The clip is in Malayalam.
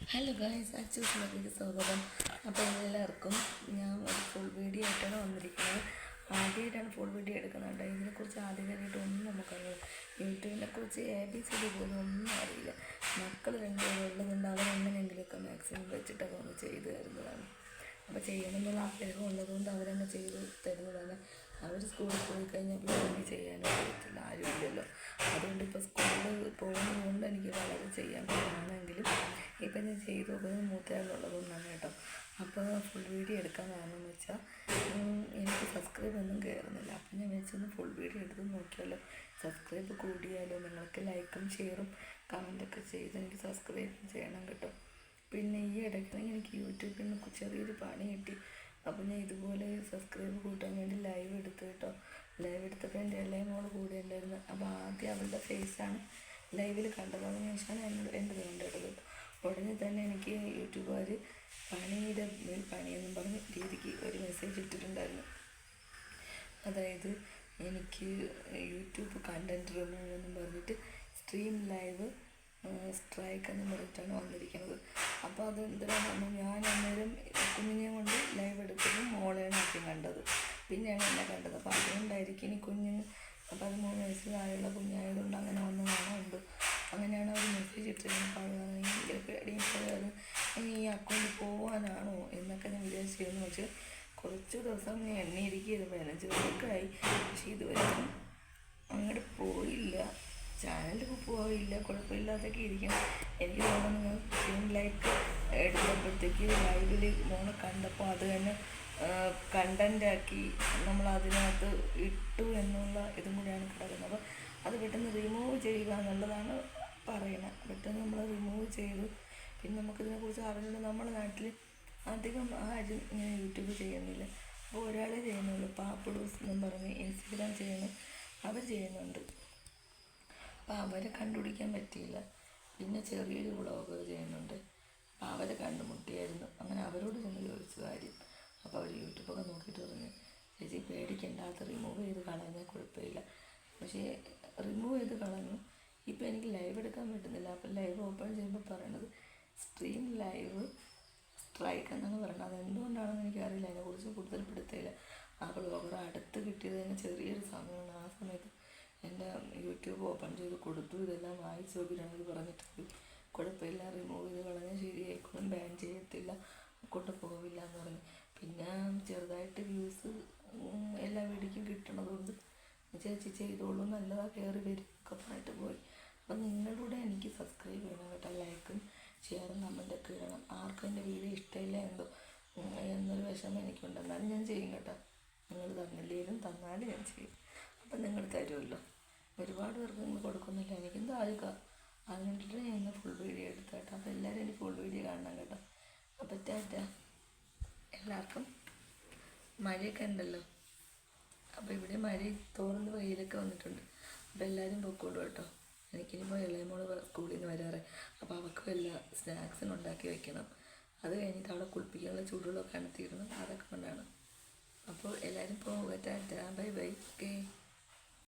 ഹലോ ഗായ്സ്, അച്ചൂസിലേക്ക് സ്വാഗതം. അപ്പോൾ എല്ലാവർക്കും ഞാൻ ഒരു ഫുൾ വീഡിയോ ആയിട്ടാണ് വന്നിരിക്കുന്നത്. ആദ്യമായിട്ടാണ് ഫുൾ വീഡിയോ എടുക്കുന്നത്. ഇതിനെക്കുറിച്ച് ആദ്യമായിട്ട് ഒന്നും നമുക്കറിയില്ല. യൂട്യൂബിനെക്കുറിച്ച് ABCD പോലും ഒന്നും അറിയില്ല. മക്കൾ രണ്ടുപേരും ഉള്ളതുകൊണ്ട് അവരെങ്ങനെയെങ്കിലുമൊക്കെ മാക്സിമം വെച്ചിട്ടൊക്കെ ഒന്ന് ചെയ്തു തരുന്നതാണ്. അപ്പോൾ ചെയ്യണമെന്നുള്ള ആഗ്രഹം ഉള്ളതുകൊണ്ട് അവരങ്ങ് ചെയ്ത് തരുന്നതാണ്. അവർ സ്കൂളിൽ പോയി കഴിഞ്ഞാൽ പിന്നെ എനിക്ക് ചെയ്യാനോ പറ്റില്ല, ആരുമില്ലല്ലോ. അതുകൊണ്ട് ഇപ്പോൾ സ്കൂളിൽ പോകുന്നതുകൊണ്ട് എനിക്ക് വളരെ ചെയ്യാൻ പറ്റുകയാണെങ്കിലും ഇപ്പം ഞാൻ ചെയ്തു നോക്കുന്നത് മൂത്തയാളുള്ളതുകൊണ്ടാണ് കേട്ടോ. അപ്പോൾ ഫുൾ വീഡിയോ എടുക്കാൻ കാരണമെന്ന് വെച്ചാൽ എനിക്ക് സബ്സ്ക്രൈബ് ഒന്നും കയറുന്നില്ല. അപ്പം ഞാൻ വെച്ചൊന്ന് ഫുൾ വീഡിയോ എടുത്ത് നോക്കിയാലോ, സബ്സ്ക്രൈബ് കൂടിയാലോ. നിങ്ങൾക്ക് ലൈക്കും ഷെയറും കമൻറ്റൊക്കെ ചെയ്ത് എനിക്ക് സബ്സ്ക്രൈബ് ചെയ്യണം കേട്ടോ. പിന്നെ ഈ ഇടയ്ക്ക് എനിക്ക് യൂട്യൂബിൽ നിന്ന് ചെറിയൊരു പണി കിട്ടി. അപ്പോൾ ഞാൻ ഇതുപോലെ സബ്സ്ക്രൈബ് കൂട്ടാൻ വേണ്ടി ലൈവ് എടുത്തു കേട്ടോ. ലൈവ് എടുത്തപ്പോൾ എൻ്റെ ഇളയ മോള് കൂടെ ഉണ്ടായിരുന്നു. അപ്പോൾ ആദ്യം അവളുടെ ഫേസാണ് ലൈവിൽ കണ്ടത്. അതിനുശേഷമാണ് എൻ്റെ കണ്ടെടുത്തത്. ഉടനെ തന്നെ എനിക്ക് യൂട്യൂബുകാർ പണിയുടെ മേൽ പണിയെന്നും പറഞ്ഞ രീതിക്ക് ഒരു മെസ്സേജ് ഇട്ടിട്ടുണ്ടായിരുന്നു. അതായത് എനിക്ക് യൂട്യൂബ് കണ്ടൻറ്റ് റിമൂവ് എന്നും പറഞ്ഞിട്ട് സ്ട്രീം ലൈവ് സ്ട്രൈക്ക് എന്ന് പറഞ്ഞിട്ടാണ് വന്നിരിക്കുന്നത്. അപ്പോൾ അതെന്തിനാണ് ഞാൻ അന്നേരം കുഞ്ഞിനെ കൊണ്ട് ലൈവ് എടുത്തതും മോളെയാണ് ആദ്യം കണ്ടത്, പിന്നെയാണ് എന്നെ കണ്ടത്. അപ്പോൾ അതുകൊണ്ടായിരിക്കും ഇനി കുഞ്ഞിന് 13 വയസ്സിൽ താഴെയുള്ള കുഞ്ഞായതുകൊണ്ട് അങ്ങനെ വന്ന് കാണാറുണ്ട്. അങ്ങനെയാണ് അവർ മെസ്സേജ് ഇട്ടിരുന്നത്. അപ്പോൾ അത് ഭയങ്കര പേടിയും ഇനി ഈ അക്കൗണ്ട് പോകാനാണോ എന്നൊക്കെ ഞാൻ വിചാരിച്ചിരുന്നു. പക്ഷേ കുറച്ച് ദിവസം ഞാൻ എണ്ണിയിരിക്കുകയായിരുന്നു, 15 ദിവസമൊക്കെയായി. പക്ഷേ ഇതുവരെ അങ്ങോട്ട് പോയില്ല, ചാനലിൽ പോയില്ല, കുഴപ്പമില്ലാതൊക്കെ ഇരിക്കണം. എനിക്ക് തോന്നുന്നു സ്ട്രീം ലൈക്ക് എടുത്തപ്പോഴത്തേക്ക് ലൈവിൽ മോളെ കണ്ടപ്പോൾ അത് തന്നെ കണ്ടൻ്റാക്കി നമ്മൾ അതിനകത്ത് ഇട്ടു എന്നുള്ള ഇതും കൂടിയാണ് കിടക്കുന്നത്. അപ്പോൾ അത് പെട്ടെന്ന് റിമൂവ് ചെയ്യുക എന്നുള്ളതാണ് പറയുന്നത്. പെട്ടെന്ന് നമ്മൾ റിമൂവ് ചെയ്തു. പിന്നെ നമുക്കിതിനെക്കുറിച്ച് അറിഞ്ഞുകൊണ്ട് നമ്മുടെ നാട്ടിൽ അധികം ആരും ഇങ്ങനെ യൂട്യൂബ് ചെയ്യുന്നില്ല. അപ്പോൾ ഒരാളെ ചെയ്യുന്നുള്ളൂ, പാപ്പുഡൂസ് എന്നും പറഞ്ഞ് ഇൻസ്റ്റഗ്രാം ചെയ്യുന്നു, അവർ ചെയ്യുന്നുണ്ട്. അപ്പോൾ അവരെ കണ്ടുപിടിക്കാൻ പറ്റിയില്ല. പിന്നെ ചെറിയൊരു വ്ളോഗർ ചെയ്യുന്നുണ്ട്. അപ്പോൾ അവരെ കണ്ടുമുട്ടിയായിരുന്നു. അങ്ങനെ അവരോട് ചെന്ന് ചോദിച്ചു കാര്യം. അപ്പോൾ അവർ യൂട്യൂബൊക്കെ നോക്കിയിട്ട് പറഞ്ഞു, ചേച്ചി പേടിക്കണ്ട, അത് റിമൂവ് ചെയ്ത് കളഞ്ഞാൽ കുഴപ്പമില്ല. പക്ഷേ റിമൂവ് ചെയ്ത് കളഞ്ഞു. ഇപ്പോൾ എനിക്ക് ലൈവ് എടുക്കാൻ പറ്റുന്നില്ല. അപ്പോൾ ലൈവ് ഓപ്പൺ ചെയ്യുമ്പോൾ പറയണത് സ്ട്രീം ലൈവ് സ്ട്രൈക്ക് എന്നാണ് പറയുന്നത്. അതെന്തുകൊണ്ടാണെന്ന് എനിക്കറിയില്ല, അതിനെക്കുറിച്ച് കൂടുതൽ പിടുത്തമില്ല. ആ വ്ളോഗർ അടുത്ത് കിട്ടിയത് തന്നെ ചെറിയൊരു സമയമാണ്. ആ സമയത്ത് എൻ്റെ യൂട്യൂബ് ഓപ്പൺ ചെയ്ത് കൊടുത്തു, ഇതെല്ലാം വായിച്ച് നോക്കിയിട്ടാണ് പറഞ്ഞിട്ട് കുഴപ്പമില്ല, റിമൂവ് ചെയ്ത് കളഞ്ഞാൽ ശരിയായിക്കോളും, ബാൻ ചെയ്യത്തില്ല, കൊണ്ട് പോവില്ല എന്ന് പറഞ്ഞു. പിന്നെ ചെറുതായിട്ട് വ്യൂസ് എല്ലാ വീഡിയോയ്ക്കും കിട്ടണതുകൊണ്ട് ചേച്ചി ചെയ്തോളൂ, നല്ലതാണ്, കയറി വരും ഒക്കെ പറഞ്ഞിട്ട് പോയി. അപ്പം നിങ്ങളുടെ എനിക്ക് സബ്സ്ക്രൈബ് ചെയ്യണം കേട്ടോ. ലൈക്കും ഷെയറും കമൻറ്റൊക്കെ ഇടണം. ആർക്കും എൻ്റെ വീഡിയോ ഇഷ്ടമില്ല എന്തോ എന്നൊരു വിഷമം എനിക്കുണ്ട്. എന്നാലും ഞാൻ ചെയ്യും കേട്ടോ. നിങ്ങൾ തന്നില്ലെങ്കിലും തന്നാലും ഞാൻ ചെയ്യും. അപ്പം നിങ്ങൾ തരുമല്ലോ. ഒരുപാട് പേർക്ക് നിങ്ങൾ കൊടുക്കുന്നില്ല, എനിക്കെന്തോ ആൾക്കാർ അതിന് വേണ്ടിയിട്ട് ഞാൻ ഇന്ന് ഫുൾ വീഡിയോ എടുത്ത കേട്ടോ. അപ്പോൾ എല്ലാവരും എനിക്ക് ഫുൾ വീഡിയോ കാണണം കേട്ടോ. അപ്പോൾ ടാറ്റ എല്ലാവർക്കും. മഴയൊക്കെ ഉണ്ടല്ലോ, അപ്പോൾ ഇവിടെ മഴ തോർന്ന് വെയിലൊക്കെ വന്നിട്ടുണ്ട്. അപ്പോൾ എല്ലാവരും പൊക്കോളൂ കേട്ടോ. എനിക്കിനിപ്പോൾ ഇളയമോള് സ്കൂളിൽ നിന്ന് വരാറ്. അപ്പോൾ അവൾക്ക് വല്ല സ്നാക്സിന് ഉണ്ടാക്കി വെക്കണം. അത് കഴിഞ്ഞിട്ട് അവളെ കുളിപ്പിക്കാനുള്ള ചൂടുകളൊക്കെ അണത്തിയിടണം. അതൊക്കെ കൊണ്ടാണ്. അപ്പോൾ എല്ലാവരും പോവുക. Tata, bye bye, okay.